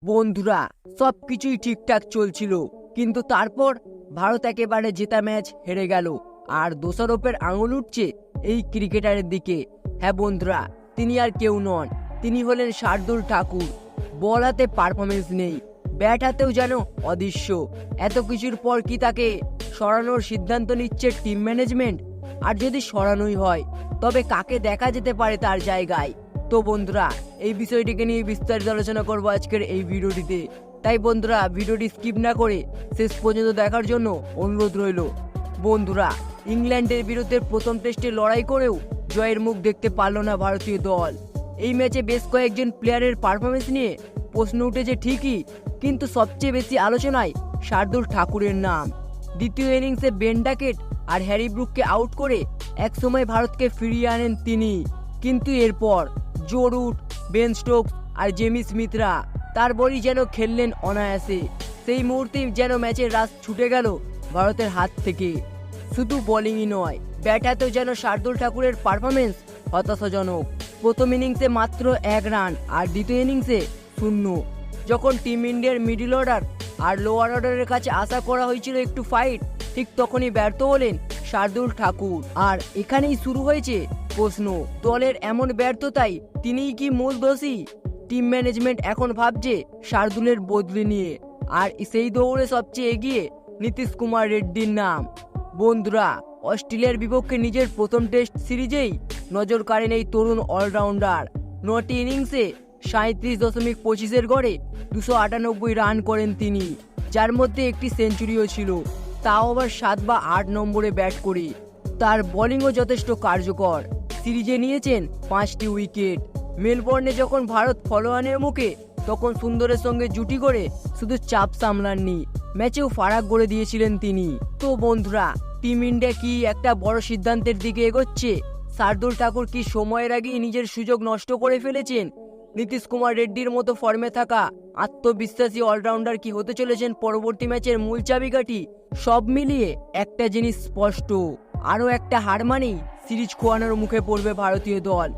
বন্ধুরা, সবকিছুই ঠিকঠাক চলছিল, কিন্তু তারপর ভারত একেবারে জেতা ম্যাচ হেরে গেল। আর দোষারোপের আঙুল উঠছে এই ক্রিকেটারের দিকে। হ্যাঁ বন্ধুরা, তিনি আর কেউ নন, তিনি হলেন শার্দুল ঠাকুর। বল হাতে পারফরমেন্স নেই, ব্যাট হাতেও যেন অদৃশ্য। এত কিছুর পর কি তাকে সরানোর সিদ্ধান্ত নিচ্ছে টিম ম্যানেজমেন্ট? আর যদি সরানোই হয়, তবে কাকে দেখা যেতে পারে তার জায়গায়? তো বন্ধুরা, এই বিষয়টিকে নিয়ে বিস্তারিত আলোচনা করবো আজকের এই ভিডিওটিতে। তাই বন্ধুরা, ভিডিওটি স্কিপ না করে শেষ পর্যন্ত দেখার জন্য অনুরোধ রইল। বন্ধুরা, ইংল্যান্ডের বিরুদ্ধে প্রথম টেস্টে লড়াই করেও জয়ের মুখ দেখতে পারল না ভারতীয় দল। এই ম্যাচে বেশ কয়েকজন প্লেয়ারের পারফরমেন্স নিয়ে প্রশ্ন উঠেছে ঠিকই, কিন্তু সবচেয়ে বেশি আলোচনায় শার্দুল ঠাকুরের নাম। দ্বিতীয় ইনিংসে বেন ডাকেট আর হ্যারি ব্রুককে আউট করে একসময় ভারতকে ফিরিয়ে আনেন তিনি। কিন্তু এরপর জো রুট, বেন স্টোকস আর জেমি স্মিথরা তার বলই যেন খেললেন অনায়াসে। সেই মুহূর্তেই যেন ম্যাচের রাশ ছুটে গেল ভারতের হাত থেকে। শুধু বোলিংই নয়, ব্যাট হাতেও যেন শার্দুল ঠাকুরের পারফরমেন্স হতাশাজনক। প্রথম ইনিংসে মাত্র 1 রান আর দ্বিতীয় ইনিংসে 0। যখন টিম ইন্ডিয়ার মিডল অর্ডার আর লোয়ার অর্ডারের কাছে আশা করা হয়েছিল একটু ফাইট, ঠিক তখনই ব্যর্থ হলেন শার্দুল ঠাকুর। আর এখানেই শুরু হয়েছে প্রশ্ন, দলের এমন ব্যর্থতায় তিনিই কি মূল দোষী? টিম ম্যানেজমেন্ট এখন ভাবছে শার্দুলের বদলি নিয়ে, আর সেই দৌড়ে সবচেয়ে এগিয়ে নীতিশ কুমার রেড্ডির নাম। বন্ধুরা, অস্ট্রেলিয়ার বিপক্ষে নিজের প্রথম টেস্ট সিরিজেই নজর কাড়েন এই তরুণ অলরাউন্ডার। 9টি ইনিংসে 37.25 গড়ে 298 রান করেন তিনি, যার মধ্যে একটি সেঞ্চুরিও ছিল, তাও আবার 7 বা 8 নম্বরে ব্যাট করে। তার বোলিংও যথেষ্ট কার্যকর, সিরিজে নিয়েছেন 5টি উইকেট। মেলবোর্নে যখন ভারত ফলোয়ানের মুখে, তখন সুন্দরের সঙ্গে জুটি করে শুধু চাপ সামলাননি, ম্যাচেও ফারাক গড়ে দিয়েছিলেন তিনি। তো বন্ধুরা, টিম ইন্ডিয়া কি একটা বড় সিদ্ধান্তের দিকে এগোচ্ছে? শার্দুল ঠাকুর কি সময়ের আগেই নিজের সুযোগ নষ্ট করে ফেলেছেন? নীতিশ কুমার রেড্ডির মতো ফর্মে থাকা আত্মবিশ্বাসী অলরাউন্ডার কি হতে চলেছেন পরবর্তী ম্যাচের মূল চাবিকাঠি? সব মিলিয়ে একটা জিনিস স্পষ্ট, আরও একটা হার মানেই সিরিজ খোয়ানোর মুখে পড়বে ভারতীয় দল।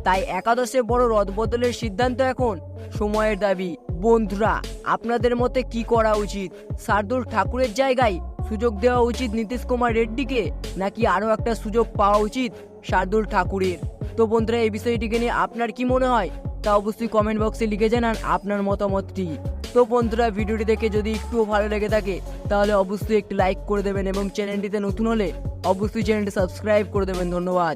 তাই একাদশে বড় রদবদলের সিদ্ধান্ত এখন সময়ের দাবি। বন্ধুরা, আপনাদের মতে কি করা উচিত? শার্দুল ঠাকুরের জায়গায় সুযোগ দেওয়া উচিত নীতিশ কুমার রেড্ডিকে, নাকি আরও একটা সুযোগ পাওয়া উচিত শার্দুল ঠাকুরের? তো বন্ধুরা, এই বিষয়টিকে নিয়ে আপনার কি মনে হয় তা অবশ্যই কমেন্ট বক্সে লিখে জানান আপনার মতামতটি। তো বন্ধুরা, ভিডিওটি দেখে যদি একটুও ভালো লেগে থাকে তাহলে অবশ্যই একটি লাইক করে দেবেন, এবং চ্যানেলটিতে নতুন হলে অবশ্যই চ্যানেলটি সাবস্ক্রাইব করে দেবেন। ধন্যবাদ।